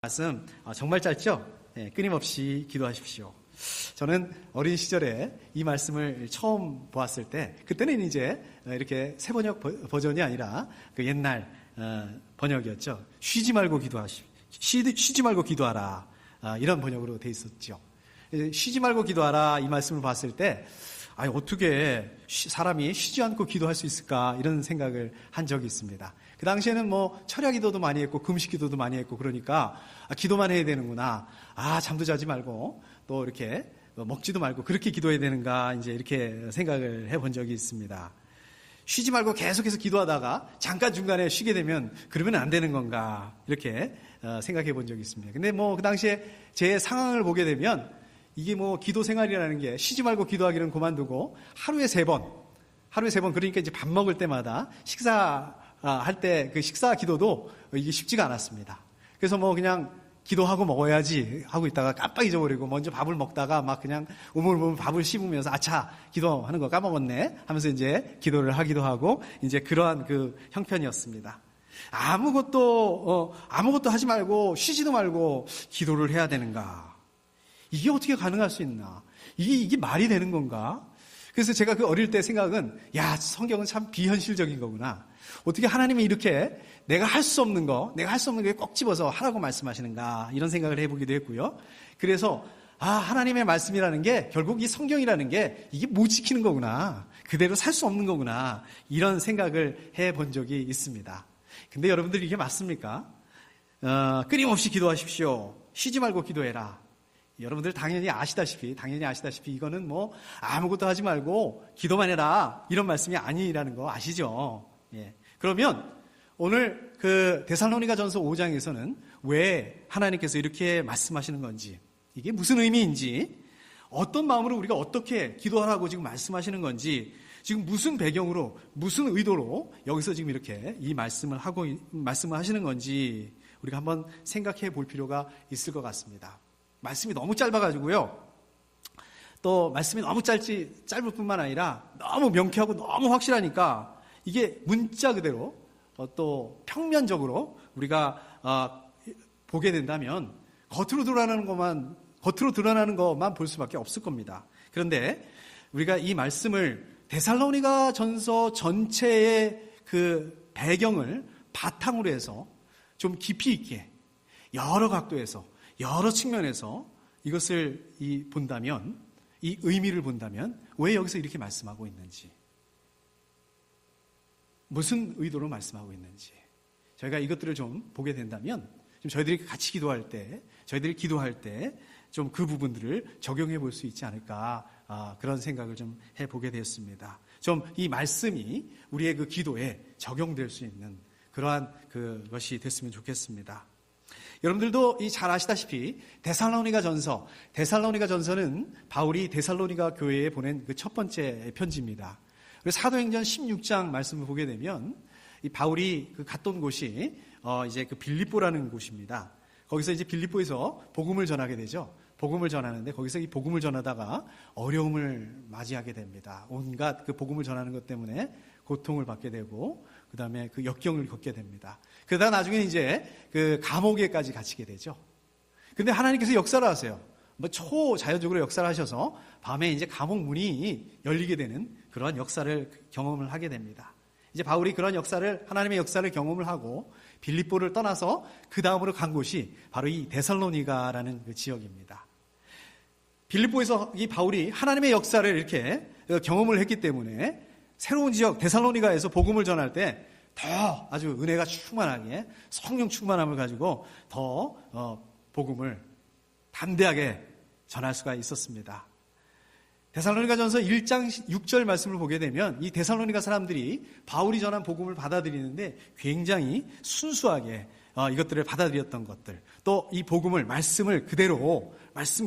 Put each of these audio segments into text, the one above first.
말씀 정말 짧죠? 끊임없이 기도하십시오. 저는 어린 시절에 이 말씀을 처음 보았을 때 그때는 이제 이렇게 새 번역 버전이 아니라 그 옛날 번역이었죠. 쉬지 말고 기도하라. 이런 번역으로 돼 있었죠. 쉬지 말고 기도하라 이 말씀을 봤을 때 어떻게 사람이 쉬지 않고 기도할 수 있을까 이런 생각을 한 적이 있습니다. 그 당시에는 철야 기도도 많이 했고 금식 기도도 많이 했고 그러니까 기도만 해야 되는구나. 잠도 자지 말고 또 이렇게 먹지도 말고 그렇게 기도해야 되는가 이제 이렇게 생각을 해본 적이 있습니다. 쉬지 말고 계속해서 기도하다가 잠깐 중간에 쉬게 되면 그러면 안 되는 건가 이렇게 생각해 본 적이 있습니다. 근데 그 당시에 제 상황을 보게 되면 이게 기도 생활이라는 게 쉬지 말고 기도하기는 그만두고 하루에 3번 그러니까 이제 밥 먹을 때마다 식사할 때 그 식사 기도도 이게 쉽지가 않았습니다. 그래서 그냥 기도하고 먹어야지 하고 있다가 깜빡 잊어버리고 먼저 밥을 먹다가 막 그냥 우물우물 밥을 씹으면서 기도하는 거 까먹었네 하면서 이제 기도를 하기도 하고 이제 그러한 그 형편이었습니다. 아무것도 하지 말고 쉬지도 말고 기도를 해야 되는가? 이게 어떻게 가능할 수 있나? 이게 말이 되는 건가? 그래서 제가 그 어릴 때 생각은 성경은 참 비현실적인 거구나. 어떻게 하나님이 이렇게 내가 할 수 없는 게 꼭 집어서 하라고 말씀하시는가 이런 생각을 해보기도 했고요. 그래서 하나님의 말씀이라는 게 결국 이 성경이라는 게 이게 못 지키는 거구나. 그대로 살 수 없는 거구나. 이런 생각을 해본 적이 있습니다. 근데 여러분들 이게 맞습니까? 끊임없이 기도하십시오. 쉬지 말고 기도해라. 여러분들 당연히 아시다시피 이거는 아무것도 하지 말고 기도만 해라 이런 말씀이 아니라는 거 아시죠? 예. 그러면 오늘 그 데살로니가전서 5장에서는 왜 하나님께서 이렇게 말씀하시는 건지 이게 무슨 의미인지 어떤 마음으로 우리가 어떻게 기도하라고 지금 말씀하시는 건지 지금 무슨 배경으로 무슨 의도로 여기서 지금 이렇게 이 말씀을 하시는 건지 우리가 한번 생각해 볼 필요가 있을 것 같습니다. 말씀이 너무 짧아가지고요. 또 말씀이 너무 짧을 뿐만 아니라 너무 명쾌하고 너무 확실하니까 이게 문자 그대로 또 평면적으로 우리가 보게 된다면 겉으로 드러나는 것만 볼 수밖에 없을 겁니다. 그런데 우리가 이 말씀을 데살로니가 전서 전체의 그 배경을 바탕으로 해서 좀 깊이 있게 여러 각도에서 여러 측면에서 이것을 본다면 이 의미를 본다면 왜 여기서 이렇게 말씀하고 있는지 무슨 의도로 말씀하고 있는지 저희가 이것들을 좀 보게 된다면 좀 저희들이 같이 기도할 때 저희들이 기도할 때 좀 그 부분들을 적용해 볼 수 있지 않을까 그런 생각을 좀 해보게 되었습니다. 좀 이 말씀이 우리의 그 기도에 적용될 수 있는 그러한 그것이 됐으면 좋겠습니다. 여러분들도 잘 아시다시피 데살로니가전서는 바울이 데살로니가 교회에 보낸 그 첫 번째 편지입니다. 그래서 사도행전 16장 말씀을 보게 되면 이 바울이 갔던 곳이 이제 그 빌립보라는 곳입니다. 거기서 이제 빌립보에서 복음을 전하게 되죠. 복음을 전하는데 거기서 이 복음을 전하다가 어려움을 맞이하게 됩니다. 온갖 그 복음을 전하는 것 때문에 고통을 받게 되고 그다음에 그 역경을 겪게 됩니다. 그러다가 나중에 이제 그 감옥에까지 갇히게 되죠. 근데 하나님께서 역사를 하세요. 초자연적으로 역사를 하셔서 밤에 이제 감옥 문이 열리게 되는 그러한 역사를 경험을 하게 됩니다. 이제 바울이 그런 하나님의 역사를 경험을 하고 빌립보를 떠나서 그 다음으로 간 곳이 바로 이 데살로니가라는 그 지역입니다. 빌립보에서 이 바울이 하나님의 역사를 이렇게 경험을 했기 때문에 새로운 지역 데살로니가에서 복음을 전할 때 더 아주 은혜가 충만하게 성령 충만함을 가지고 더 복음을 담대하게 전할 수가 있었습니다. 데살로니가전서 1장 6절 말씀을 보게 되면 이 데살로니가 사람들이 바울이 전한 복음을 받아들이는데 굉장히 순수하게 이것들을 받아들였던 것들 또 이 복음을 말씀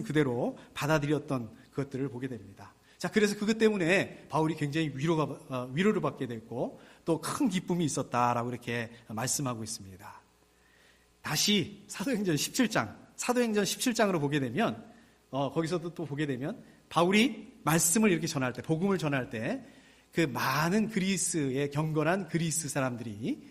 그대로 받아들였던 그것들을 보게 됩니다. 자, 그래서 그것 때문에 바울이 굉장히 위로를 받게 됐고 또 큰 기쁨이 있었다라고 이렇게 말씀하고 있습니다. 다시 사도행전 17장으로 보게 되면 거기서도 또 보게 되면 바울이 말씀을 이렇게 전할 때 복음을 전할 때 그 많은 그리스의 경건한 그리스 사람들이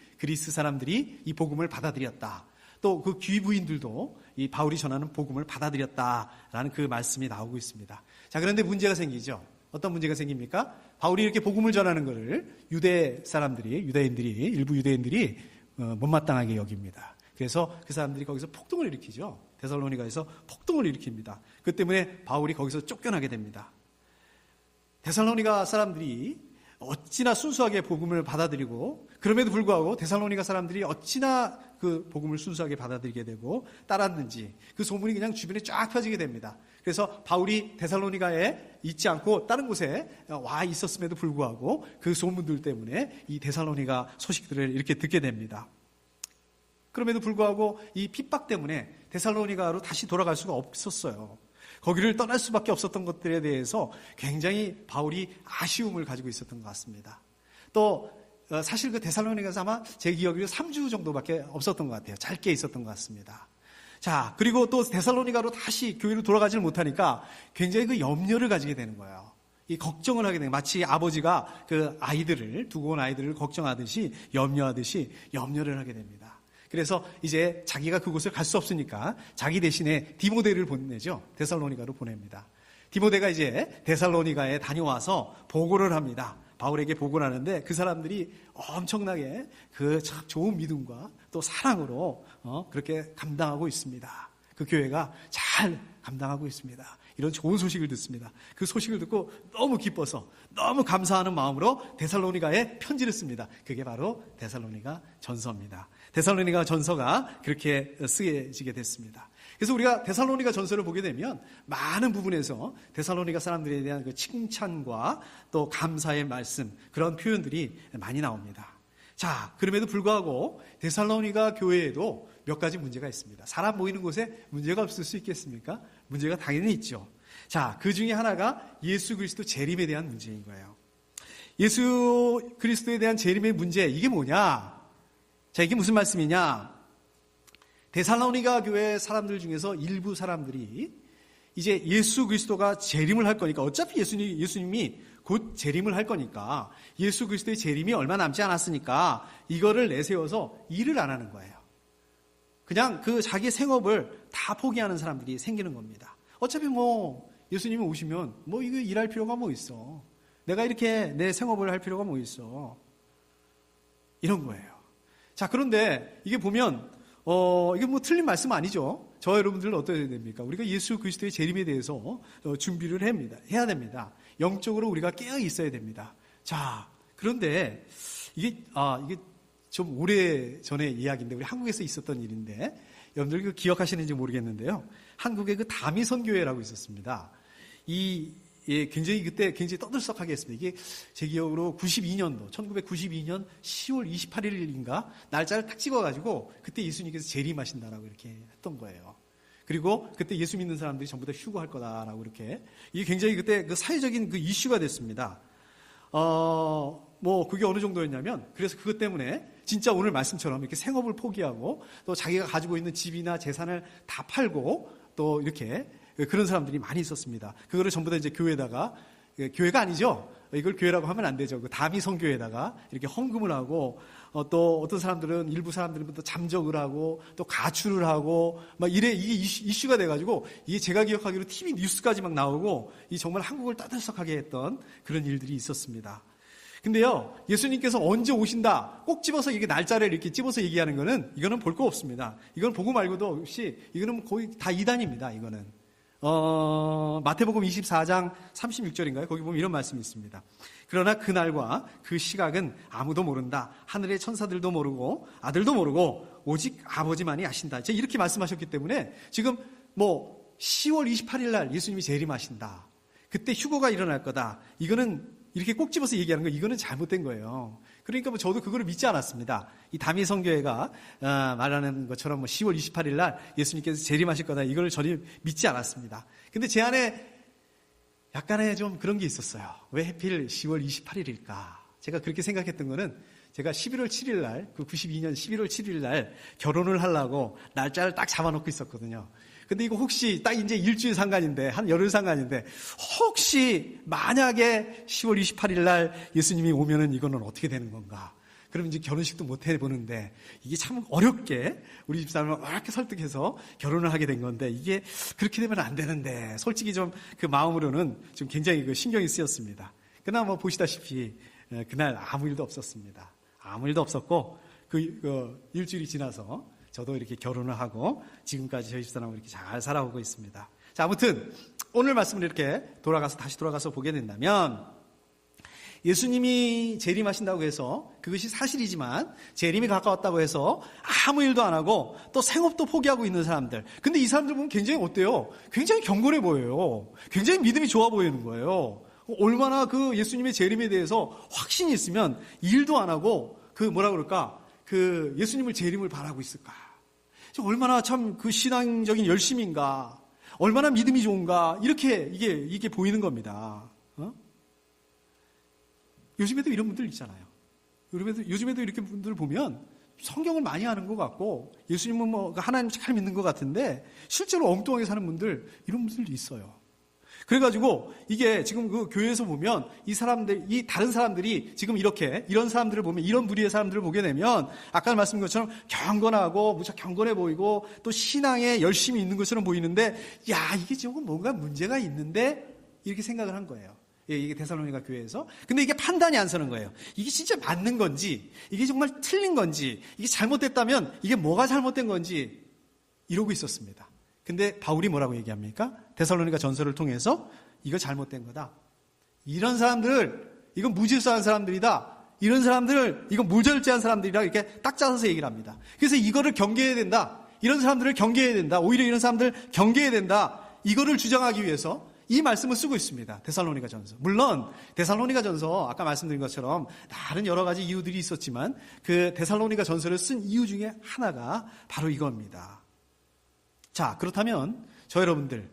이 복음을 받아들였다. 또 그 귀부인들도 이 바울이 전하는 복음을 받아들였다라는 그 말씀이 나오고 있습니다. 자, 그런데 문제가 생기죠. 어떤 문제가 생깁니까? 바울이 이렇게 복음을 전하는 것을 일부 유대인들이 못마땅하게 여깁니다. 그래서 그 사람들이 거기서 폭동을 일으키죠. 데살로니가에서 폭동을 일으킵니다. 그 때문에 바울이 거기서 쫓겨나게 됩니다. 데살로니가 사람들이 어찌나 순수하게 복음을 받아들이고, 그럼에도 불구하고 데살로니가 사람들이 어찌나 그 복음을 순수하게 받아들이게 되고 따랐는지 그 소문이 그냥 주변에 쫙 펴지게 됩니다. 그래서 바울이 데살로니가에 있지 않고 다른 곳에 와 있었음에도 불구하고 그 소문들 때문에 이 데살로니가 소식들을 이렇게 듣게 됩니다. 그럼에도 불구하고 이 핍박 때문에 데살로니가로 다시 돌아갈 수가 없었어요. 거기를 떠날 수밖에 없었던 것들에 대해서 굉장히 바울이 아쉬움을 가지고 있었던 것 같습니다. 또 사실 그 데살로니가에서 아마 제 기억으로 3주 정도밖에 없었던 것 같아요. 짧게 있었던 것 같습니다. 자, 그리고 또 데살로니가로 다시 교회로 돌아가질 못하니까 굉장히 그 염려를 가지게 되는 거예요. 이 걱정을 하게 되는, 마치 아버지가 그 두고 온 아이들을 걱정하듯이 염려하듯이 염려를 하게 됩니다. 그래서 이제 자기가 그곳을 갈 수 없으니까 자기 대신에 디모데를 보내죠. 데살로니가로 보냅니다. 디모데가 이제 데살로니가에 다녀와서 보고를 합니다. 바울에게 보고를 하는데 그 사람들이 엄청나게 그 참 좋은 믿음과 또 사랑으로 그렇게 감당하고 있습니다. 그 교회가 잘 감당하고 있습니다. 이런 좋은 소식을 듣습니다. 그 소식을 듣고 너무 기뻐서 너무 감사하는 마음으로 데살로니가에 편지를 씁니다. 그게 바로 데살로니가 전서입니다. 데살로니가 전서가 그렇게 쓰여지게 됐습니다. 그래서 우리가 데살로니가 전서를 보게 되면 많은 부분에서 데살로니가 사람들에 대한 그 칭찬과 또 감사의 말씀, 그런 표현들이 많이 나옵니다. 자, 그럼에도 불구하고 데살로니가 교회에도 몇 가지 문제가 있습니다. 사람 모이는 곳에 문제가 없을 수 있겠습니까? 문제가 당연히 있죠. 자, 그 중에 하나가 예수 그리스도 재림에 대한 문제인 거예요. 예수 그리스도에 대한 재림의 문제, 이게 뭐냐? 자, 이게 무슨 말씀이냐? 데살로니가 교회 사람들 중에서 일부 사람들이 이제 예수 그리스도가 재림을 할 거니까, 어차피 예수님이 곧 재림을 할 거니까, 예수 그리스도의 재림이 얼마 남지 않았으니까 이거를 내세워서 일을 안 하는 거예요. 그냥 그 자기 생업을 다 포기하는 사람들이 생기는 겁니다. 어차피 예수님이 오시면 이거 일할 필요가 뭐 있어. 내가 이렇게 내 생업을 할 필요가 뭐 있어. 이런 거예요. 자, 그런데 이게 보면 이게 틀린 말씀 아니죠. 저와 여러분들은 어떻게 됩니까? 우리가 예수 그리스도의 재림에 대해서 준비를 해야 됩니다. 영적으로 우리가 깨어 있어야 됩니다. 자, 그런데 이게 좀 오래 전의 이야기인데, 우리 한국에서 있었던 일인데, 여러분들 기억하시는지 모르겠는데요. 한국에 그 다미선교회라고 있었습니다. 굉장히 그때 굉장히 떠들썩하게 했습니다. 이게 제 기억으로 1992년 10월 28일인가 날짜를 딱 찍어가지고 그때 예수님께서 재림하신다라고 이렇게 했던 거예요. 그리고 그때 예수 믿는 사람들이 전부 다 휴거할 거다라고 이렇게, 이게 굉장히 그때 그 사회적인 그 이슈가 됐습니다. 그게 어느 정도였냐면, 그래서 그것 때문에 진짜 오늘 말씀처럼 이렇게 생업을 포기하고 또 자기가 가지고 있는 집이나 재산을 다 팔고 또 이렇게 그런 사람들이 많이 있었습니다. 그거를 전부 다 이제 교회가 아니죠. 이걸 교회라고 하면 안 되죠. 그 다미성교회에다가 이렇게 헌금을 하고, 또 어떤 사람들은, 일부 사람들은 또 잠적을 하고 또 가출을 하고 이게 이슈가 돼가지고, 이게 제가 기억하기로 TV 뉴스까지 막 나오고, 이 정말 한국을 따뜻하게 했던 그런 일들이 있었습니다. 근데요, 예수님께서 언제 오신다 꼭 집어서 이게 날짜를 이렇게 집어서 얘기하는 거는, 이거는 볼 거 없습니다. 이건 보고 말고도 없이, 이거는 거의 다 이단입니다. 이거는 마태복음 24장 36절인가요? 거기 보면 이런 말씀이 있습니다. 그러나 그날과 그 시각은 아무도 모른다. 하늘의 천사들도 모르고 아들도 모르고 오직 아버지만이 아신다. 제가 이렇게 말씀하셨기 때문에 지금 10월 28일 날 예수님이 재림하신다. 그때 휴거가 일어날 거다. 이거는 이렇게 꼭 집어서 얘기하는 거, 이거는 잘못된 거예요. 그러니까 저도 그거를 믿지 않았습니다. 이 다미성교회가 말하는 것처럼 10월 28일 날 예수님께서 재림하실 거다, 이걸 전혀 믿지 않았습니다. 근데 제 안에 약간의 좀 그런 게 있었어요. 왜 하필 10월 28일일까? 제가 그렇게 생각했던 거는, 제가 11월 7일 날, 그 92년 11월 7일 날 결혼을 하려고 날짜를 딱 잡아놓고 있었거든요. 근데 이거 혹시 딱 이제 일주일 상간인데, 한 열흘 상간인데, 혹시 만약에 10월 28일 날 예수님이 오면은 이거는 어떻게 되는 건가? 그럼 이제 결혼식도 못 해보는데 이게 참 어렵게 우리 집사람을 어렵게 설득해서 결혼을 하게 된 건데 이게 그렇게 되면 안 되는데 솔직히 좀 그 마음으로는 좀 굉장히 그 신경이 쓰였습니다. 그러나 뭐 보시다시피 그날 아무 일도 없었습니다. 아무 일도 없었고 그 일주일이 지나서 저도 이렇게 결혼을 하고 지금까지 저희 집사람은 이렇게 잘 살아오고 있습니다. 자, 아무튼 오늘 말씀을 이렇게 다시 돌아가서 보게 된다면 예수님이 재림하신다고 해서 그것이 사실이지만 재림이 가까웠다고 해서 아무 일도 안 하고 또 생업도 포기하고 있는 사람들. 근데 이 사람들 보면 굉장히 어때요? 굉장히 경건해 보여요. 굉장히 믿음이 좋아 보이는 거예요. 얼마나 그 예수님의 재림에 대해서 확신이 있으면 일도 안 하고 그 예수님을 재림을 바라고 있을까? 얼마나 참 그 신앙적인 열심인가? 얼마나 믿음이 좋은가? 이렇게 이게 보이는 겁니다. 요즘에도 이런 분들 있잖아요. 요즘에도 이렇게 분들 보면 성경을 많이 아는 것 같고 예수님은 뭐 하나님 잘 믿는 것 같은데 실제로 엉뚱하게 사는 분들 이런 분들도 있어요. 그래가지고 이게 지금 그 교회에서 보면 이 다른 사람들이 지금 이런 사람들을 보면 이런 무리의 사람들을 보게 되면 아까 말씀드린 것처럼 경건하고 무척 경건해 보이고 또 신앙에 열심히 있는 것처럼 보이는데 야 이게 조금 뭔가 문제가 있는데 이렇게 생각을 한 거예요. 이게 데살로니가 교회에서. 근데 이게 판단이 안 서는 거예요. 이게 진짜 맞는 건지, 이게 정말 틀린 건지, 이게 잘못됐다면 이게 뭐가 잘못된 건지 이러고 있었습니다. 근데 바울이 뭐라고 얘기합니까? 데살로니가 전서를 통해서 이거 잘못된 거다. 이런 사람들, 이건 무질서한 사람들이다. 이런 사람들을, 이건 무절제한 사람들이라 이렇게 딱 짜서 얘기를 합니다. 그래서 이거를 경계해야 된다. 이런 사람들을 경계해야 된다. 오히려 이런 사람들 경계해야 된다. 이거를 주장하기 위해서 이 말씀을 쓰고 있습니다. 데살로니가 전서. 물론 데살로니가 전서 아까 말씀드린 것처럼 다른 여러 가지 이유들이 있었지만 그 데살로니가 전서를 쓴 이유 중에 하나가 바로 이겁니다. 자, 그렇다면 저 여러분들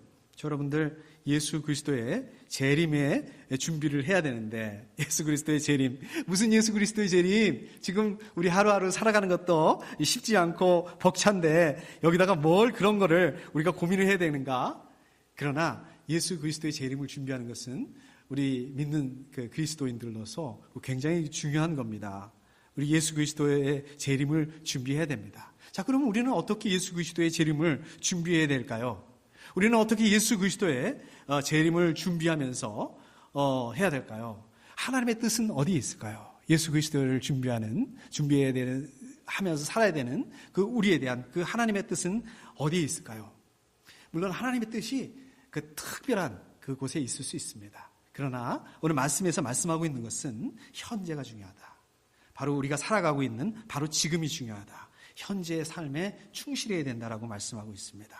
예수 그리스도의 재림에 준비를 해야 되는데 예수 그리스도의 재림. 무슨 예수 그리스도의 재림? 지금 우리 하루하루 살아가는 것도 쉽지 않고 벅찬데 여기다가 뭘 그런 거를 우리가 고민을 해야 되는가? 그러나 예수 그리스도의 재림을 준비하는 것은 우리 믿는 그 그리스도인들로서 굉장히 중요한 겁니다. 우리 예수 그리스도의 재림을 준비해야 됩니다. 자, 그러면 우리는 어떻게 예수 그리스도의 재림을 준비해야 될까요? 우리는 어떻게 예수 그리스도의 재림을 준비하면서 해야 될까요? 하나님의 뜻은 어디에 있을까요? 예수 그리스도를 준비해야 되는, 하면서 살아야 되는 그 우리에 대한 그 하나님의 뜻은 어디에 있을까요? 물론 하나님의 뜻이 그 특별한 그곳에 있을 수 있습니다. 그러나 오늘 말씀에서 말씀하고 있는 것은 현재가 중요하다. 바로 우리가 살아가고 있는 바로 지금이 중요하다. 현재의 삶에 충실해야 된다라고 말씀하고 있습니다.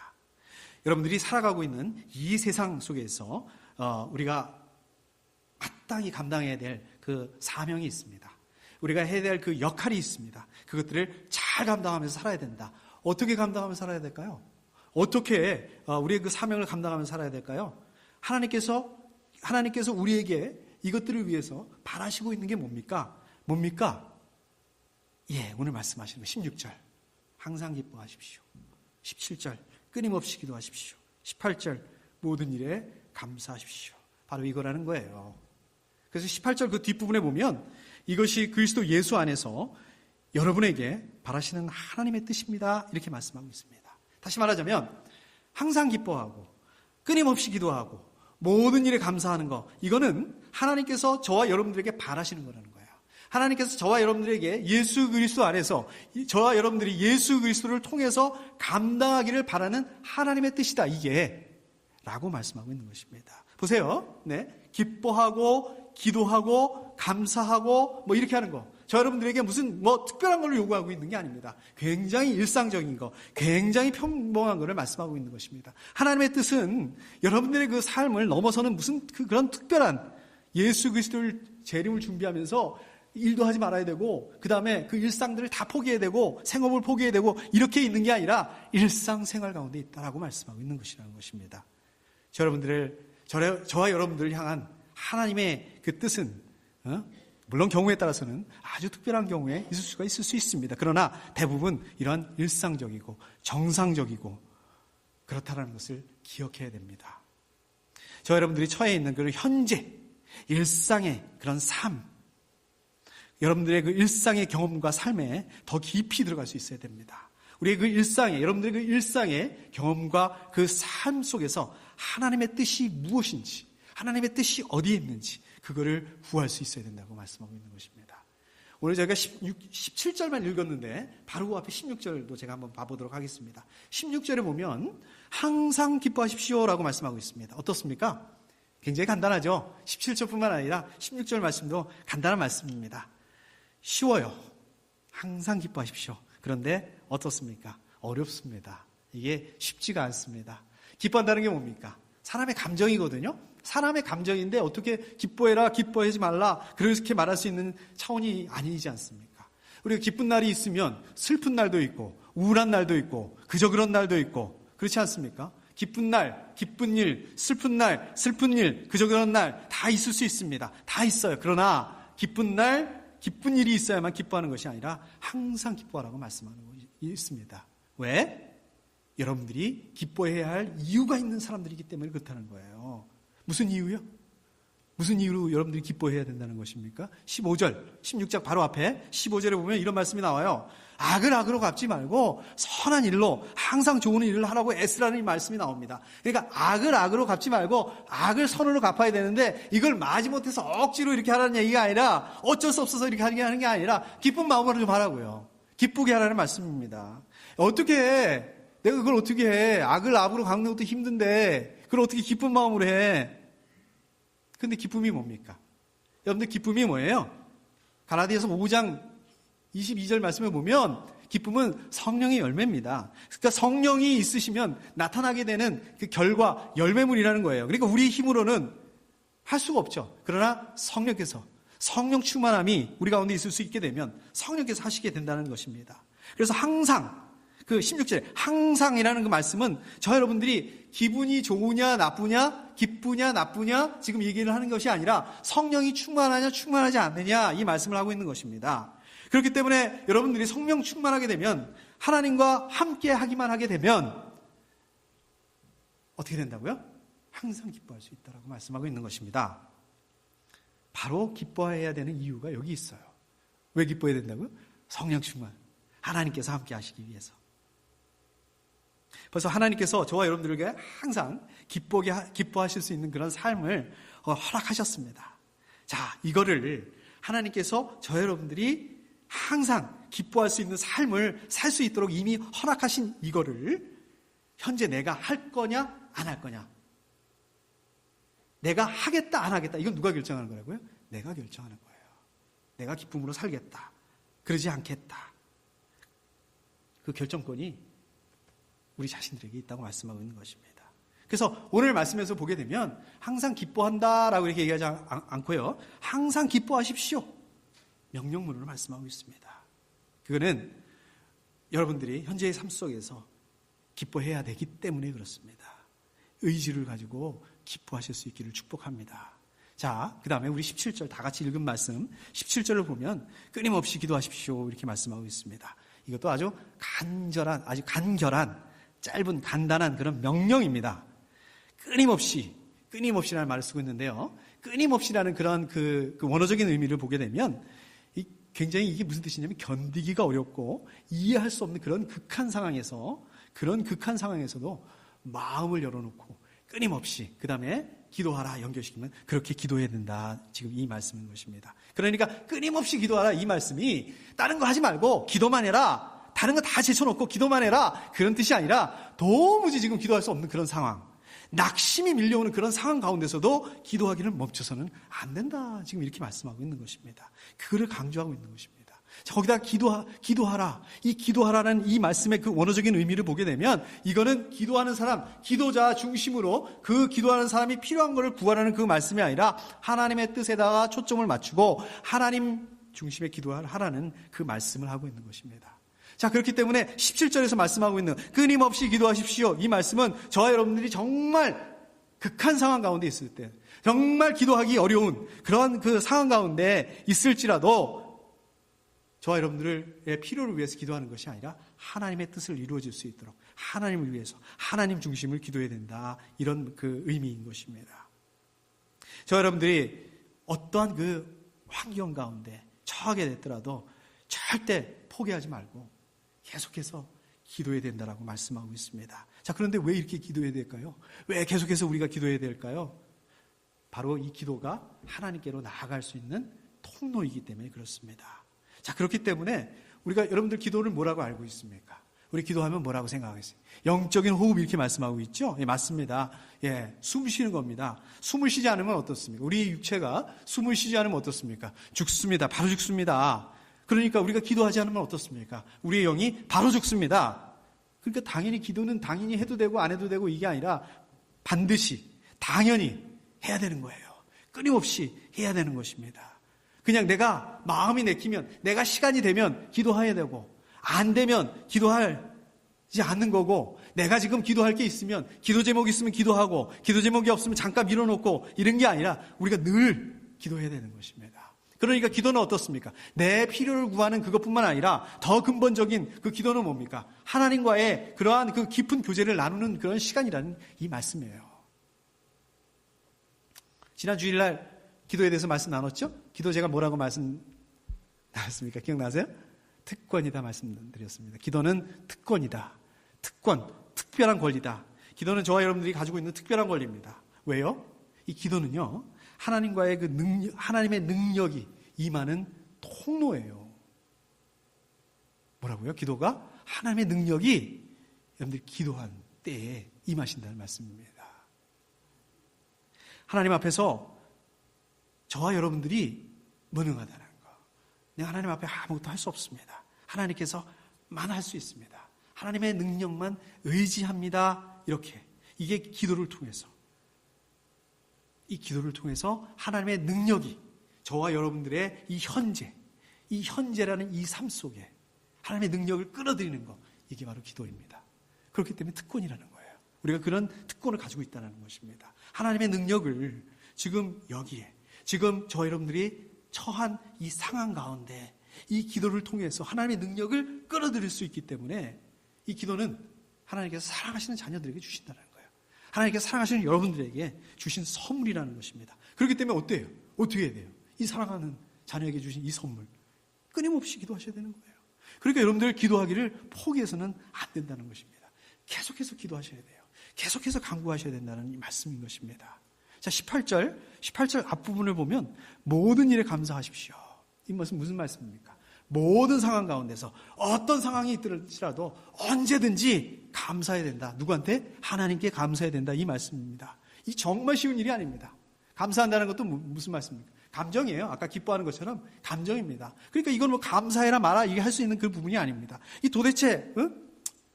여러분들이 살아가고 있는 이 세상 속에서 우리가 마땅히 감당해야 될 그 사명이 있습니다. 우리가 해야 될 그 역할이 있습니다. 그것들을 잘 감당하면서 살아야 된다. 어떻게 감당하면서 살아야 될까요? 어떻게 우리의 그 사명을 감당하면서 살아야 될까요? 하나님께서 우리에게 이것들을 위해서 바라시고 있는 게 뭡니까? 예, 오늘 말씀하시는 거 16절 항상 기뻐하십시오. 17절 끊임없이 기도하십시오. 18절 모든 일에 감사하십시오. 바로 이거라는 거예요. 그래서 18절 그 뒷부분에 보면 이것이 그리스도 예수 안에서 여러분에게 바라시는 하나님의 뜻입니다. 이렇게 말씀하고 있습니다. 다시 말하자면 항상 기뻐하고 끊임없이 기도하고 모든 일에 감사하는 거, 이거는 하나님께서 저와 여러분들에게 바라시는 거라는 거예요. 하나님께서 저와 여러분들에게 예수 그리스도 안에서 저와 여러분들이 예수 그리스도를 통해서 감당하기를 바라는 하나님의 뜻이다, 이게 라고 말씀하고 있는 것입니다. 보세요. 네, 기뻐하고 기도하고 감사하고 뭐 이렇게 하는 거, 저 여러분들에게 무슨 특별한 걸 요구하고 있는 게 아닙니다. 굉장히 일상적인 거, 굉장히 평범한 것을 말씀하고 있는 것입니다. 하나님의 뜻은 여러분들의 그 삶을 넘어서는 무슨 그런 특별한 예수 그리스도를 재림을 준비하면서 일도 하지 말아야 되고 그 다음에 그 일상들을 다 포기해야 되고 생업을 포기해야 되고 이렇게 있는 게 아니라 일상생활 가운데 있다라고 말씀하고 있는 것이라는 것입니다. 저와 여러분들을 향한 하나님의 그 뜻은 물론 경우에 따라서는 아주 특별한 경우에 있을 수 있습니다. 그러나 대부분 이러한 일상적이고 정상적이고 그렇다는 것을 기억해야 됩니다. 저 여러분들이 처해 있는 그 현재 일상의 그런 삶, 여러분들의 그 일상의 경험과 삶에 더 깊이 들어갈 수 있어야 됩니다. 우리의 그 일상에, 여러분들의 그 일상의 경험과 그 삶 속에서 하나님의 뜻이 무엇인지, 하나님의 뜻이 어디에 있는지 그거를 구할 수 있어야 된다고 말씀하고 있는 것입니다. 오늘 저희가 17절만 읽었는데 바로 그 앞에 16절도 제가 한번 봐보도록 하겠습니다. 16절에 보면 항상 기뻐하십시오라고 말씀하고 있습니다. 어떻습니까? 굉장히 간단하죠? 17절뿐만 아니라 16절 말씀도 간단한 말씀입니다. 쉬워요. 항상 기뻐하십시오. 그런데 어떻습니까? 어렵습니다. 이게 쉽지가 않습니다. 기뻐한다는 게 뭡니까? 사람의 감정이거든요. 사람의 감정인데 어떻게 기뻐해라, 기뻐하지 말라 그렇게 말할 수 있는 차원이 아니지 않습니까? 우리가 기쁜 날이 있으면 슬픈 날도 있고 우울한 날도 있고 그저 그런 날도 있고 그렇지 않습니까? 기쁜 날, 기쁜 일, 슬픈 날, 슬픈 일, 그저 그런 날 다 있을 수 있습니다. 다 있어요. 그러나 기쁜 날, 기쁜 일이 있어야만 기뻐하는 것이 아니라 항상 기뻐하라고 말씀하는 것이 있습니다. 왜? 여러분들이 기뻐해야 할 이유가 있는 사람들이기 때문에 그렇다는 거예요. 무슨 이유요? 무슨 이유로 여러분들이 기뻐해야 된다는 것입니까? 15절, 16장 바로 앞에 15절에 보면 이런 말씀이 나와요. 악을 악으로 갚지 말고 선한 일로 항상 좋은 일을 하라고 애쓰라는 이 말씀이 나옵니다. 그러니까 악을 악으로 갚지 말고 악을 선으로 갚아야 되는데 이걸 마지못해서 억지로 이렇게 하라는 얘기가 아니라 어쩔 수 없어서 이렇게 하는 게 아니라 기쁜 마음으로 좀 하라고요. 기쁘게 하라는 말씀입니다. 어떻게 해? 내가 그걸 어떻게 해? 악을 악으로 갚는 것도 힘든데 그걸 어떻게 기쁜 마음으로 해? 근데 기쁨이 뭡니까? 여러분들 기쁨이 뭐예요? 갈라디아서 5장 22절 말씀을 보면 기쁨은 성령의 열매입니다. 그러니까 성령이 있으시면 나타나게 되는 그 결과, 열매물이라는 거예요. 그러니까 우리 힘으로는 할 수가 없죠. 그러나 성령께서, 성령 충만함이 우리 가운데 있을 수 있게 되면 성령께서 하시게 된다는 것입니다. 그래서 항상 그 16절에 항상이라는 그 말씀은 저 여러분들이 기분이 좋으냐 나쁘냐 기쁘냐 나쁘냐 지금 얘기를 하는 것이 아니라 성령이 충만하냐 충만하지 않느냐 이 말씀을 하고 있는 것입니다. 그렇기 때문에 여러분들이 성령 충만하게 되면 하나님과 함께 하기만 하게 되면 어떻게 된다고요? 항상 기뻐할 수 있다라고 말씀하고 있는 것입니다. 바로 기뻐해야 되는 이유가 여기 있어요. 왜 기뻐해야 된다고요? 성령 충만. 하나님께서 함께 하시기 위해서. 벌써 하나님께서 저와 여러분들에게 항상 기뻐하실 수 있는 그런 삶을 허락하셨습니다. 자, 이거를 하나님께서 저 여러분들이 항상 기뻐할 수 있는 삶을 살 수 있도록 이미 허락하신 이거를 현재 내가 할 거냐 안 할 거냐, 내가 하겠다 안 하겠다, 이건 누가 결정하는 거라고요? 내가 결정하는 거예요. 내가 기쁨으로 살겠다, 그러지 않겠다, 그 결정권이 우리 자신들에게 있다고 말씀하고 있는 것입니다. 그래서 오늘 말씀에서 보게 되면 항상 기뻐한다라고 이렇게 얘기하지 않고요, 항상 기뻐하십시오, 명령문으로 말씀하고 있습니다. 그거는 여러분들이 현재의 삶 속에서 기뻐해야 되기 때문에 그렇습니다. 의지를 가지고 기뻐하실 수 있기를 축복합니다. 자, 그 다음에 우리 17절 다 같이 읽은 말씀 17절을 보면 끊임없이 기도하십시오 이렇게 말씀하고 있습니다. 이것도 아주 간결한 짧은 간단한 그런 명령입니다. 끊임없이라는 말을 쓰고 있는데요, 끊임없이라는 그런 그 원어적인 의미를 보게 되면 굉장히 이게 무슨 뜻이냐면 견디기가 어렵고 이해할 수 없는 그런 극한 상황에서도 마음을 열어놓고 끊임없이 그 다음에 기도하라 연결시키면 그렇게 기도해야 된다, 지금 이 말씀인 것입니다. 그러니까 끊임없이 기도하라 이 말씀이 다른 거 하지 말고 기도만 해라, 다른 거 다 제쳐놓고 기도만 해라 그런 뜻이 아니라 도무지 지금 기도할 수 없는 그런 상황, 낙심이 밀려오는 그런 상황 가운데서도 기도하기를 멈춰서는 안 된다, 지금 이렇게 말씀하고 있는 것입니다. 그거를 강조하고 있는 것입니다. 자, 거기다 기도하라, 이 기도하라는 이 말씀의 그 원어적인 의미를 보게 되면 이거는 기도하는 사람, 기도자 중심으로 그 기도하는 사람이 필요한 것을 구하라는 그 말씀이 아니라 하나님의 뜻에다가 초점을 맞추고 하나님 중심의 기도하라는 그 말씀을 하고 있는 것입니다. 자, 그렇기 때문에 17절에서 말씀하고 있는 끊임없이 기도하십시오 이 말씀은 저와 여러분들이 정말 극한 상황 가운데 있을 때, 정말 기도하기 어려운 그러한 그 상황 가운데 있을지라도 저와 여러분들의 필요를 위해서 기도하는 것이 아니라 하나님의 뜻을 이루어질 수 있도록 하나님을 위해서 하나님 중심을 기도해야 된다, 이런 그 의미인 것입니다. 저와 여러분들이 어떠한 그 환경 가운데 처하게 됐더라도 절대 포기하지 말고 계속해서 기도해야 된다라고 말씀하고 있습니다. 자, 그런데 왜 이렇게 기도해야 될까요? 왜 계속해서 우리가 기도해야 될까요? 바로 이 기도가 하나님께로 나아갈 수 있는 통로이기 때문에 그렇습니다. 자, 그렇기 때문에 우리가 여러분들 기도를 뭐라고 알고 있습니까? 우리 기도하면 뭐라고 생각하겠어요? 영적인 호흡 이렇게 말씀하고 있죠? 예, 맞습니다. 예, 숨 쉬는 겁니다. 숨을 쉬지 않으면 어떻습니까? 우리 육체가 숨을 쉬지 않으면 어떻습니까? 죽습니다. 바로 죽습니다. 그러니까 우리가 기도하지 않으면 어떻습니까? 우리의 영이 바로 죽습니다. 그러니까 당연히 기도는 당연히 해도 되고 안 해도 되고 이게 아니라 반드시 당연히 해야 되는 거예요. 끊임없이 해야 되는 것입니다. 그냥 내가 마음이 내키면 내가 시간이 되면 기도해야 되고 안 되면 기도하지 않는 거고 내가 지금 기도할 게 있으면 기도 제목이 있으면 기도하고 기도 제목이 없으면 잠깐 밀어놓고 이런 게 아니라 우리가 늘 기도해야 되는 것입니다. 그러니까 기도는 어떻습니까? 내 필요를 구하는 그것뿐만 아니라 더 근본적인 그 기도는 뭡니까? 하나님과의 그러한 그 깊은 교제를 나누는 그런 시간이라는 이 말씀이에요. 지난 주일날 기도에 대해서 말씀 나눴죠? 기도 제가 뭐라고 말씀 나눴습니까? 기억나세요? 특권이다 말씀드렸습니다. 기도는 특권이다. 특권, 특별한 권리다. 기도는 저와 여러분들이 가지고 있는 특별한 권리입니다. 왜요? 이 기도는요, 하나님과의 그 하나님의 능력이 임하는 통로예요. 뭐라고요? 기도가 하나님의 능력이 여러분들이 기도한 때에 임하신다는 말씀입니다. 하나님 앞에서 저와 여러분들이 무능하다는 거. 내가 하나님 앞에 아무것도 할 수 없습니다. 하나님께서만 할 수 있습니다. 하나님의 능력만 의지합니다. 이렇게. 이게 기도를 통해서. 이 기도를 통해서 하나님의 능력이 저와 여러분들의 이 현재라는 이 삶 속에 하나님의 능력을 끌어들이는 것, 이게 바로 기도입니다. 그렇기 때문에 특권이라는 거예요. 우리가 그런 특권을 가지고 있다는 것입니다. 하나님의 능력을 지금 여기에, 지금 저와 여러분들이 처한 이 상황 가운데 이 기도를 통해서 하나님의 능력을 끌어들일 수 있기 때문에 이 기도는 하나님께서 사랑하시는 자녀들에게 주신다는 거예요. 하나님께서 사랑하시는 여러분들에게 주신 선물이라는 것입니다. 그렇기 때문에 어때요? 어떻게 해야 돼요? 이 사랑하는 자녀에게 주신 이 선물, 끊임없이 기도하셔야 되는 거예요. 그러니까 여러분들 기도하기를 포기해서는 안 된다는 것입니다. 계속해서 기도하셔야 돼요. 계속해서 간구하셔야 된다는 이 말씀인 것입니다. 자, 18절 앞부분을 보면 모든 일에 감사하십시오. 이 말씀 무슨 말씀입니까? 모든 상황 가운데서 어떤 상황이 있더라도 언제든지 감사해야 된다. 누구한테? 하나님께 감사해야 된다. 이 말씀입니다. 이 정말 쉬운 일이 아닙니다. 감사한다는 것도 무슨 말씀입니까? 감정이에요. 아까 기뻐하는 것처럼 감정입니다. 그러니까 이건 뭐 감사해라 마라 이게 할 수 있는 그 부분이 아닙니다. 이 도대체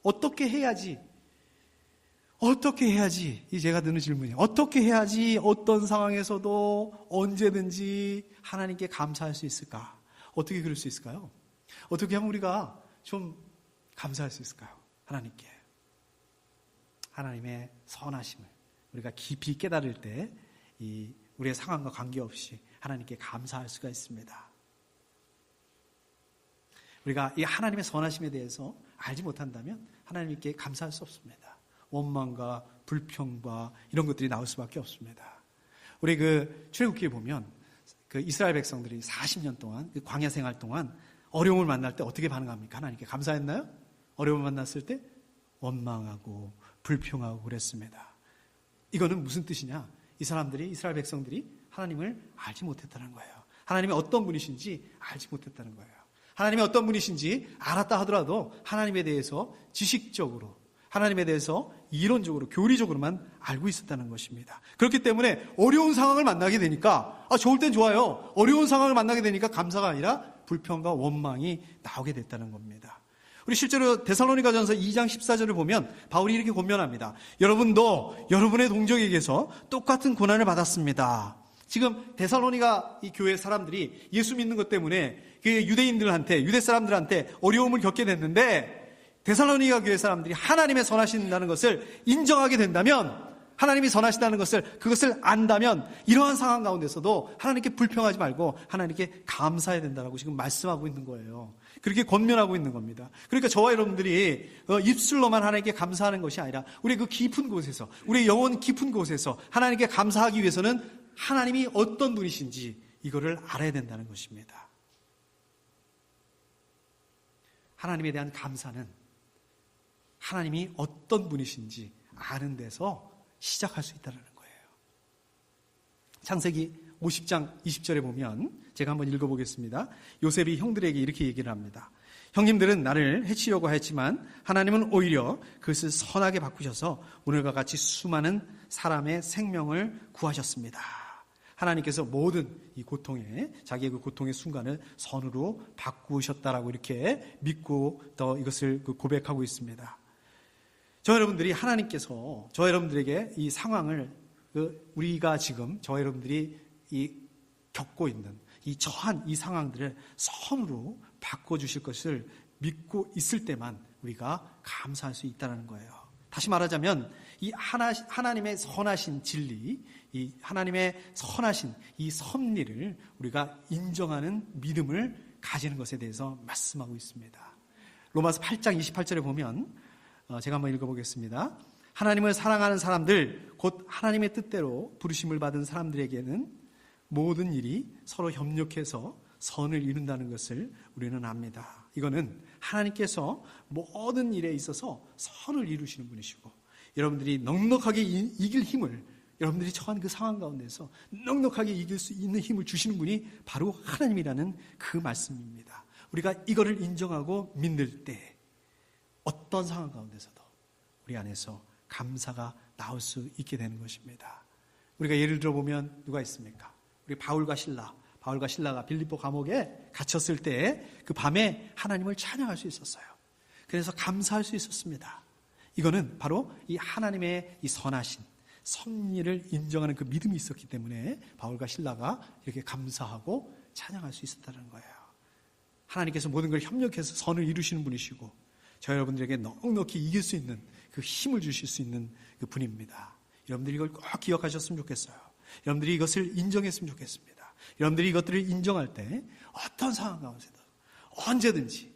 어떻게 해야지? 이 제가 드는 질문이에요. 어떻게 해야지 어떤 상황에서도 언제든지 하나님께 감사할 수 있을까? 어떻게 그럴 수 있을까요? 어떻게 하면 우리가 좀 감사할 수 있을까요? 하나님께. 하나님의 선하심을 우리가 깊이 깨달을 때 이 우리의 상황과 관계없이 하나님께 감사할 수가 있습니다. 우리가 이 하나님의 선하심에 대해서 알지 못한다면 하나님께 감사할 수 없습니다. 원망과 불평과 이런 것들이 나올 수밖에 없습니다. 우리 그 출애굽기에 보면 그 이스라엘 백성들이 40년 동안 그 광야 생활 동안 어려움을 만날 때 어떻게 반응합니까? 하나님께 감사했나요? 어려움을 만났을 때 원망하고 불평하고 그랬습니다. 이거는 무슨 뜻이냐? 이 사람들이, 이스라엘 백성들이 하나님을 알지 못했다는 거예요. 하나님이 어떤 분이신지 알지 못했다는 거예요. 하나님이 어떤 분이신지 알았다 하더라도 하나님에 대해서 지식적으로, 하나님에 대해서 이론적으로, 교리적으로만 알고 있었다는 것입니다. 그렇기 때문에 어려운 상황을 만나게 되니까, 좋을 땐 좋아요. 어려운 상황을 만나게 되니까 감사가 아니라 불평과 원망이 나오게 됐다는 겁니다. 우리 실제로 데살로니가전서 2장 14절을 보면 바울이 이렇게 권면합니다. 여러분도 여러분의 동족에게서 똑같은 고난을 받았습니다. 지금 데살로니가 이 교회 사람들이 예수 믿는 것 때문에 그 유대인들한테, 유대 사람들한테 어려움을 겪게 됐는데 데살로니가 교회 사람들이 하나님의 선하신다는 것을 인정하게 된다면, 하나님이 선하시다는 그것을 안다면 이러한 상황 가운데서도 하나님께 불평하지 말고 하나님께 감사해야 된다라고 지금 말씀하고 있는 거예요. 그렇게 권면하고 있는 겁니다. 그러니까 저와 여러분들이 입술로만 하나님께 감사하는 것이 아니라 우리 그 깊은 곳에서, 우리 영혼 깊은 곳에서 하나님께 감사하기 위해서는 하나님이 어떤 분이신지 이거를 알아야 된다는 것입니다. 하나님에 대한 감사는 하나님이 어떤 분이신지 아는 데서 시작할 수 있다는 거예요. 창세기 50장 20절에 보면 제가 한번 읽어보겠습니다. 요셉이 형들에게 이렇게 얘기를 합니다. 형님들은 나를 해치려고 했지만 하나님은 오히려 그것을 선하게 바꾸셔서 오늘과 같이 수많은 사람의 생명을 구하셨습니다. 하나님께서 모든 이 고통에, 자기의 그 고통의 순간을 선으로 바꾸셨다라고 이렇게 믿고 더 이것을 고백하고 있습니다. 저 여러분들이 하나님께서 저 여러분들에게 이 상황을 우리가 지금 저 여러분들이 이 겪고 있는 이 처한 이 상황들을 선으로 바꿔주실 것을 믿고 있을 때만 우리가 감사할 수 있다는 거예요. 다시 말하자면 이 하나님의 선하신 진리, 이 하나님의 선하신 이 섭리를 우리가 인정하는 믿음을 가지는 것에 대해서 말씀하고 있습니다. 로마서 8장 28절에 보면 제가 한번 읽어보겠습니다. 하나님을 사랑하는 사람들, 곧 하나님의 뜻대로 부르심을 받은 사람들에게는 모든 일이 서로 협력해서 선을 이룬다는 것을 우리는 압니다. 이거는 하나님께서 모든 일에 있어서 선을 이루시는 분이시고 여러분들이 넉넉하게 이길 힘을, 여러분들이 처한 그 상황 가운데서 넉넉하게 이길 수 있는 힘을 주시는 분이 바로 하나님이라는 그 말씀입니다. 우리가 이거를 인정하고 믿을 때 어떤 상황 가운데서도 우리 안에서 감사가 나올 수 있게 되는 것입니다. 우리가 예를 들어보면 누가 있습니까? 우리 바울과 신라가 빌립보 감옥에 갇혔을 때 그 밤에 하나님을 찬양할 수 있었어요. 그래서 감사할 수 있었습니다. 이거는 바로 이 하나님의 이 선하신 섭리를 인정하는 그 믿음이 있었기 때문에 바울과 신라가 이렇게 감사하고 찬양할 수 있었다는 거예요. 하나님께서 모든 걸 협력해서 선을 이루시는 분이시고 저 여러분들에게 넉넉히 이길 수 있는 그 힘을 주실 수 있는 그 분입니다. 여러분들이 이걸 꼭 기억하셨으면 좋겠어요. 여러분들이 이것을 인정했으면 좋겠습니다. 여러분들이 이것들을 인정할 때 어떤 상황 가운데서도 언제든지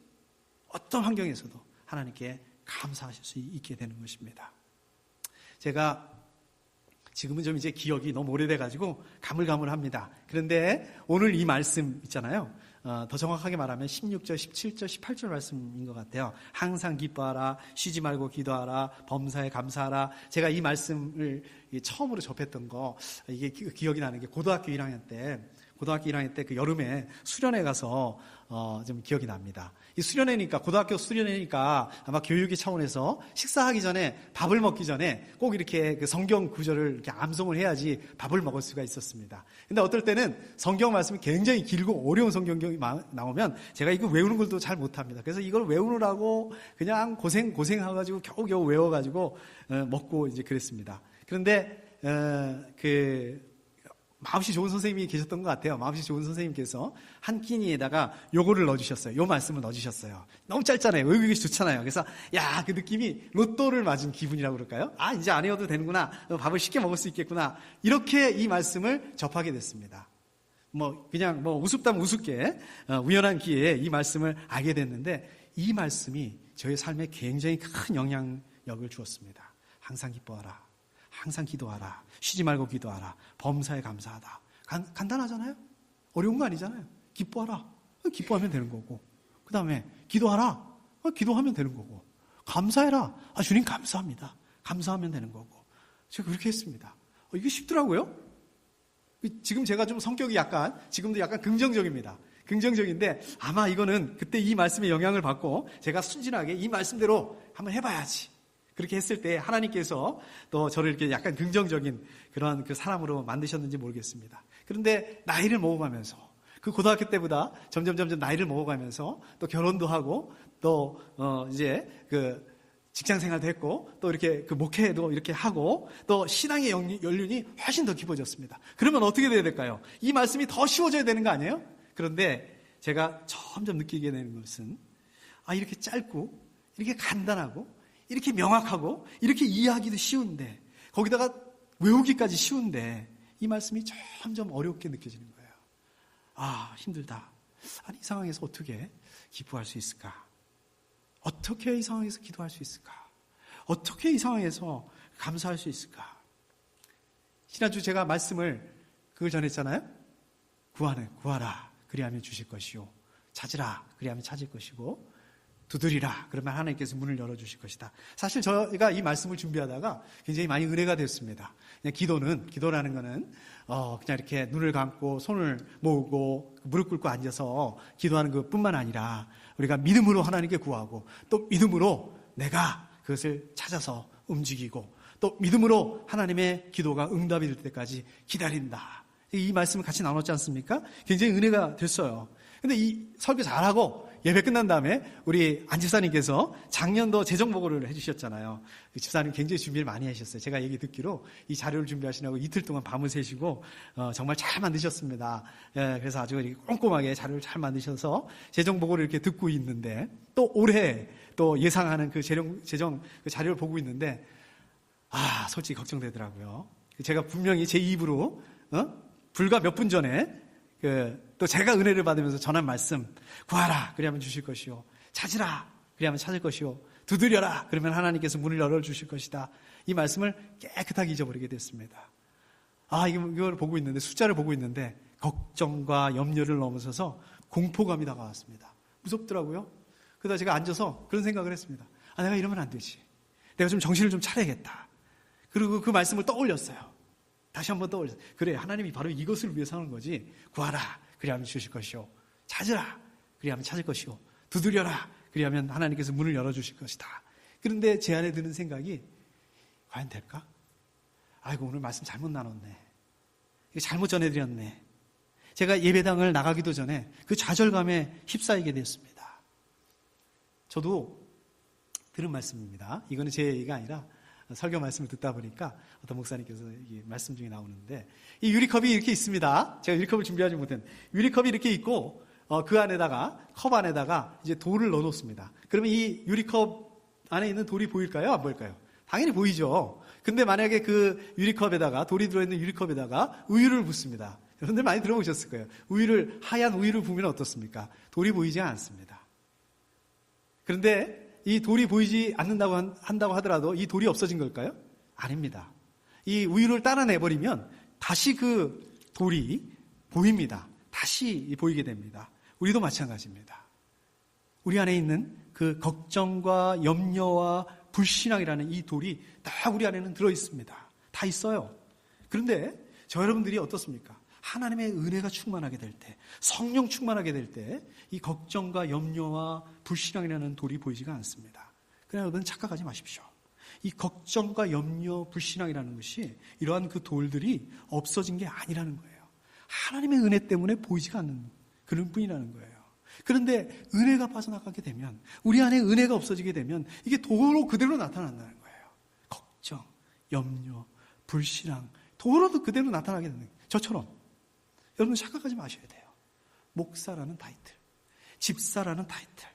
어떤 환경에서도 하나님께 감사하실 수 있게 되는 것입니다. 제가 지금은 좀 이제 기억이 너무 오래돼가지고 가물가물합니다. 그런데 오늘 이 말씀 있잖아요. 더 정확하게 말하면 16절, 17절, 18절 말씀인 것 같아요. 항상 기뻐하라, 쉬지 말고 기도하라, 범사에 감사하라. 제가 이 말씀을 처음으로 접했던 거, 이게 기억이 나는 게 고등학교 1학년 때 그 여름에 수련회 가서 좀 기억이 납니다. 이 수련회니까, 고등학교 수련회니까 아마 교육의 차원에서 식사하기 전에, 밥을 먹기 전에 꼭 이렇게 그 성경 구절을 이렇게 암송을 해야지 밥을 먹을 수가 있었습니다. 근데 어떨 때는 성경 말씀이 굉장히 길고 어려운 성경이 나오면 제가 이거 외우는 걸 또 잘 못합니다. 그래서 이걸 외우느라고 그냥 고생해가지고 겨우겨우 외워가지고 먹고 이제 그랬습니다. 그런데 마음씨 좋은 선생님이 계셨던 것 같아요. 마음씨 좋은 선생님께서 한 끼니에다가 요거를 넣어주셨어요. 요 말씀을 넣어주셨어요. 너무 짧잖아요. 외우기 좋잖아요. 그래서 그 느낌이 로또를 맞은 기분이라고 그럴까요? 이제 안 외워도 되는구나. 밥을 쉽게 먹을 수 있겠구나. 이렇게 이 말씀을 접하게 됐습니다. 그냥 우습다면 우습게 우연한 기회에 이 말씀을 알게 됐는데 이 말씀이 저의 삶에 굉장히 큰 영향력을 주었습니다. 항상 기뻐하라. 항상 기도하라. 쉬지 말고 기도하라. 범사에 감사하다. 간단하잖아요? 어려운 거 아니잖아요. 기뻐하라. 기뻐하면 되는 거고. 그 다음에 기도하라. 기도하면 되는 거고. 감사해라. 주님 감사합니다. 감사하면 되는 거고. 제가 그렇게 했습니다. 이게 쉽더라고요. 지금 제가 좀 성격이 지금도 약간 긍정적입니다. 긍정적인데 아마 이거는 그때 이 말씀의 영향을 받고 제가 순진하게 이 말씀대로 한번 해봐야지. 그렇게 했을 때 하나님께서 또 저를 이렇게 약간 긍정적인 그런 그 사람으로 만드셨는지 모르겠습니다. 그런데 나이를 먹어가면서 그 고등학교 때보다 점점 나이를 먹어가면서 또 결혼도 하고 또 이제 그 직장 생활도 했고 또 이렇게 그 목회도 이렇게 하고 또 신앙의 연륜이 훨씬 더 깊어졌습니다. 그러면 어떻게 돼야 될까요? 이 말씀이 더 쉬워져야 되는 거 아니에요? 그런데 제가 점점 느끼게 되는 것은 이렇게 짧고 이렇게 간단하고 이렇게 명확하고 이렇게 이해하기도 쉬운데 거기다가 외우기까지 쉬운데 이 말씀이 점점 어렵게 느껴지는 거예요. 힘들다. 이 상황에서 어떻게 기뻐할 수 있을까? 어떻게 이 상황에서 기도할 수 있을까? 어떻게 이 상황에서 감사할 수 있을까? 지난주 제가 말씀을 그걸 전했잖아요. 구하라 그리하면 주실 것이요. 찾으라 그리하면 찾을 것이고 두드리라. 그러면 하나님께서 문을 열어주실 것이다. 사실 저희가 이 말씀을 준비하다가 굉장히 많이 은혜가 됐습니다. 그냥 기도라는 거는 그냥 이렇게 눈을 감고 손을 모으고 무릎 꿇고 앉아서 기도하는 것뿐만 아니라 우리가 믿음으로 하나님께 구하고 또 믿음으로 내가 그것을 찾아서 움직이고 또 믿음으로 하나님의 기도가 응답이 될 때까지 기다린다. 이 말씀을 같이 나눴지 않습니까? 굉장히 은혜가 됐어요. 근데 이 설교 잘하고 예배 끝난 다음에 우리 안 집사님께서 작년도 재정 보고를 해주셨잖아요. 집사님 굉장히 준비를 많이 하셨어요. 제가 얘기 듣기로 이 자료를 준비하시느라고 이틀 동안 밤을 새시고 정말 잘 만드셨습니다. 그래서 아주 꼼꼼하게 자료를 잘 만드셔서 재정 보고를 이렇게 듣고 있는데 또 올해 또 예상하는 그 재정 그 자료를 보고 있는데 솔직히 걱정되더라고요. 제가 분명히 제 입으로 불과 몇 분 전에 또 제가 은혜를 받으면서 전한 말씀, 구하라 그리하면 주실 것이요, 찾으라 그리하면 찾을 것이요, 두드려라 그러면 하나님께서 문을 열어주실 것이다. 이 말씀을 깨끗하게 잊어버리게 됐습니다. 이걸 보고 있는데, 숫자를 보고 있는데 걱정과 염려를 넘어서서 공포감이 다가왔습니다. 무섭더라고요. 그러다 제가 앉아서 그런 생각을 했습니다. 내가 이러면 안 되지. 내가 좀 정신을 좀 차려야겠다. 그리고 그 말씀을 떠올렸어요. 다시 한번 떠올렸어요. 그래, 하나님이 바로 이것을 위해서 하는 거지. 구하라 그리하면 주실 것이요, 찾으라 그리하면 찾을 것이요, 두드려라 그리하면 하나님께서 문을 열어주실 것이다. 그런데 제 안에 드는 생각이, 과연 될까? 오늘 말씀 잘못 나눴네. 잘못 전해드렸네. 제가 예배당을 나가기도 전에 그 좌절감에 휩싸이게 됐습니다. 저도 들은 말씀입니다. 이거는 제 얘기가 아니라 설교 말씀을 듣다 보니까 어떤 목사님께서 이 말씀 중에 나오는데, 이 유리컵이 이렇게 있습니다. 제가 유리컵을 준비하지 못한 유리컵이 이렇게 있고 그 안에다가, 컵 안에다가 이제 돌을 넣어놓습니다. 그러면 이 유리컵 안에 있는 돌이 보일까요? 안 보일까요? 당연히 보이죠. 근데 만약에 그 유리컵에다가, 돌이 들어있는 유리컵에다가 우유를 붓습니다. 여러분들 많이 들어보셨을 거예요. 하얀 우유를 부으면 어떻습니까? 돌이 보이지 않습니다. 그런데 이 돌이 보이지 않는다고 한다고 하더라도 이 돌이 없어진 걸까요? 아닙니다. 이 우유를 따라내버리면 다시 그 돌이 보입니다. 다시 보이게 됩니다. 우리도 마찬가지입니다. 우리 안에 있는 그 걱정과 염려와 불신앙이라는 이 돌이 다 우리 안에는 들어있습니다. 다 있어요. 그런데 여러분들이 어떻습니까? 하나님의 은혜가 충만하게 될 때, 성령 충만하게 될 때 이 걱정과 염려와 불신앙이라는 돌이 보이지가 않습니다. 그러나 여러분 착각하지 마십시오. 이 걱정과 염려, 불신앙이라는 것이 이러한 그 돌들이 없어진 게 아니라는 거예요. 하나님의 은혜 때문에 보이지가 않는 그런 뿐이라는 거예요. 그런데 은혜가 빠져나가게 되면, 우리 안에 은혜가 없어지게 되면 이게 도로 그대로 나타난다는 거예요. 걱정, 염려, 불신앙, 도로도 그대로 나타나게 되는 거예요. 저처럼. 여러분 착각하지 마셔야 돼요. 목사라는 타이틀, 집사라는 타이틀,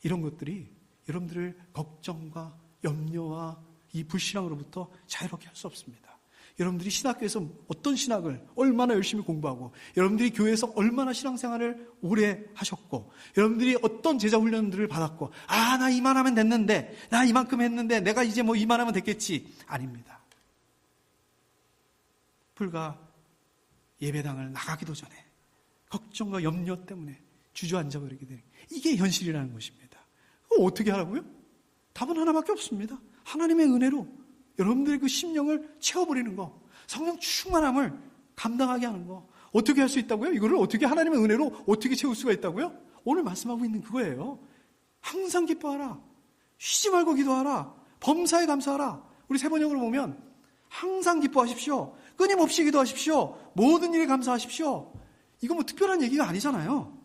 이런 것들이 여러분들을 걱정과 염려와 이 불신앙으로부터 자유롭게 할 수 없습니다. 여러분들이 신학교에서 어떤 신학을 얼마나 열심히 공부하고, 여러분들이 교회에서 얼마나 신앙생활을 오래 하셨고, 여러분들이 어떤 제자 훈련들을 받았고, 나 이만하면 됐는데, 나 이만큼 했는데 내가 이제 뭐 이만하면 됐겠지. 아닙니다. 불과 예배당을 나가기도 전에 걱정과 염려 때문에 주저앉아 버리게 되는, 이게 현실이라는 것입니다. 어떻게 하라고요? 답은 하나밖에 없습니다. 하나님의 은혜로 여러분들의 그 심령을 채워버리는 거, 성령 충만함을 감당하게 하는 거. 어떻게 할 수 있다고요? 이거를 어떻게, 하나님의 은혜로 어떻게 채울 수가 있다고요? 오늘 말씀하고 있는 그거예요. 항상 기뻐하라, 쉬지 말고 기도하라, 범사에 감사하라. 우리 세 번역으로 보면 항상 기뻐하십시오, 끊임없이 기도하십시오, 모든 일에 감사하십시오. 이거 뭐 특별한 얘기가 아니잖아요.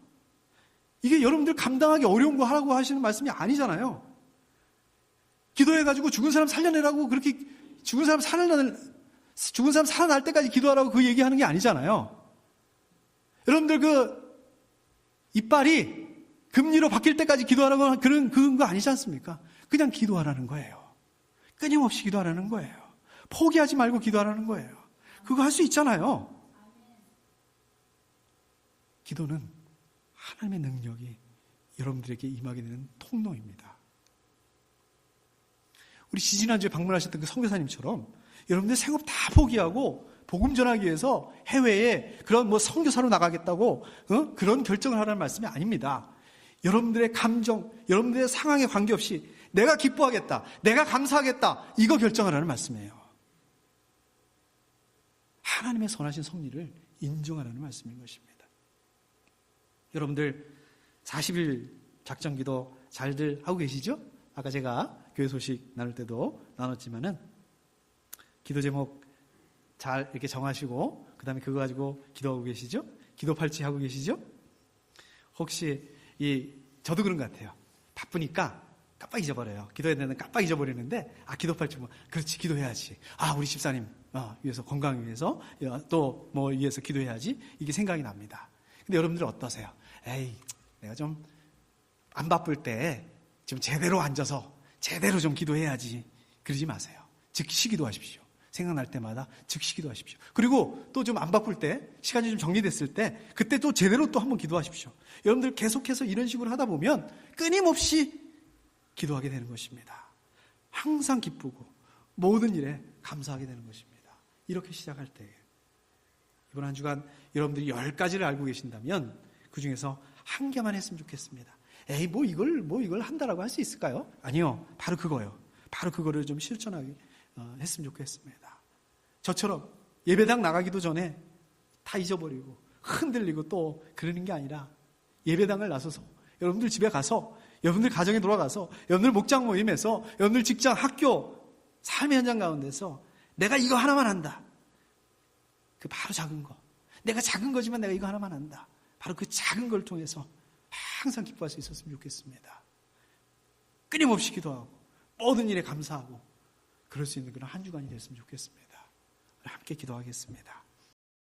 이게 여러분들 감당하기 어려운 거 하라고 하시는 말씀이 아니잖아요. 기도해가지고 죽은 사람 살려내라고, 그렇게 죽은 사람 살아날 때까지 기도하라고 그 얘기하는 게 아니잖아요. 여러분들 그 이빨이 금리로 바뀔 때까지 기도하라고 그런 거 아니지 않습니까? 그냥 기도하라는 거예요. 끊임없이 기도하라는 거예요. 포기하지 말고 기도하라는 거예요. 그거 할 수 있잖아요. 기도는 하나님의 능력이 여러분들에게 임하게 되는 통로입니다. 우리 지지난주에 방문하셨던 그 선교사님처럼 여러분들 생업 다 포기하고 복음 전하기 위해서 해외에 그런 뭐 선교사로 나가겠다고 그런 결정을 하라는 말씀이 아닙니다. 여러분들의 감정, 여러분들의 상황에 관계없이 내가 기뻐하겠다, 내가 감사하겠다, 이거 결정하라는 말씀이에요. 하나님의 선하신 섭리를 인정하라는 말씀인 것입니다. 여러분들 40일 작전기도 잘들 하고 계시죠? 아까 제가 교회 소식 나눌 때도 나눴지만은 기도 제목 잘 이렇게 정하시고 그 다음에 그거 가지고 기도하고 계시죠? 기도 팔찌 하고 계시죠? 혹시 저도 그런 것 같아요. 바쁘니까 깜빡 잊어버려요. 기도해야 되는데 깜빡 잊어버리는데 기도 팔찌 그렇지, 기도해야지. 우리 집사님 위해서, 건강 위해서, 또 뭐 위해서 기도해야지. 이게 생각이 납니다. 근데 여러분들 어떠세요? 내가 좀 안 바쁠 때 좀 제대로 앉아서 제대로 좀 기도해야지. 그러지 마세요. 즉시 기도하십시오. 생각날 때마다 즉시 기도하십시오. 그리고 또 좀 안 바쁠 때, 시간이 좀 정리됐을 때 그때 또 제대로 또 한번 기도하십시오. 여러분들 계속해서 이런 식으로 하다 보면 끊임없이 기도하게 되는 것입니다. 항상 기쁘고 모든 일에 감사하게 되는 것입니다. 이렇게 시작할 때 이번 한 주간 여러분들이 10가지를 알고 계신다면 그 중에서 한 개만 했으면 좋겠습니다. 뭐 이걸 한다라고 할 수 있을까요? 아니요. 바로 그거요. 바로 그거를 좀 실천하게 했으면 좋겠습니다. 저처럼 예배당 나가기도 전에 다 잊어버리고 흔들리고 또 그러는 게 아니라 예배당을 나서서 여러분들 집에 가서, 여러분들 가정에 돌아가서, 여러분들 목장 모임에서, 여러분들 직장, 학교, 삶의 현장 가운데서 내가 이거 하나만 한다. 그 바로 작은 거. 내가 작은 거지만 내가 이거 하나만 한다. 바로 그 작은 걸 통해서 항상 기뻐할 수 있었으면 좋겠습니다. 끊임없이 기도하고 모든 일에 감사하고 그럴 수 있는 그런 한 주간이 됐으면 좋겠습니다. 함께 기도하겠습니다.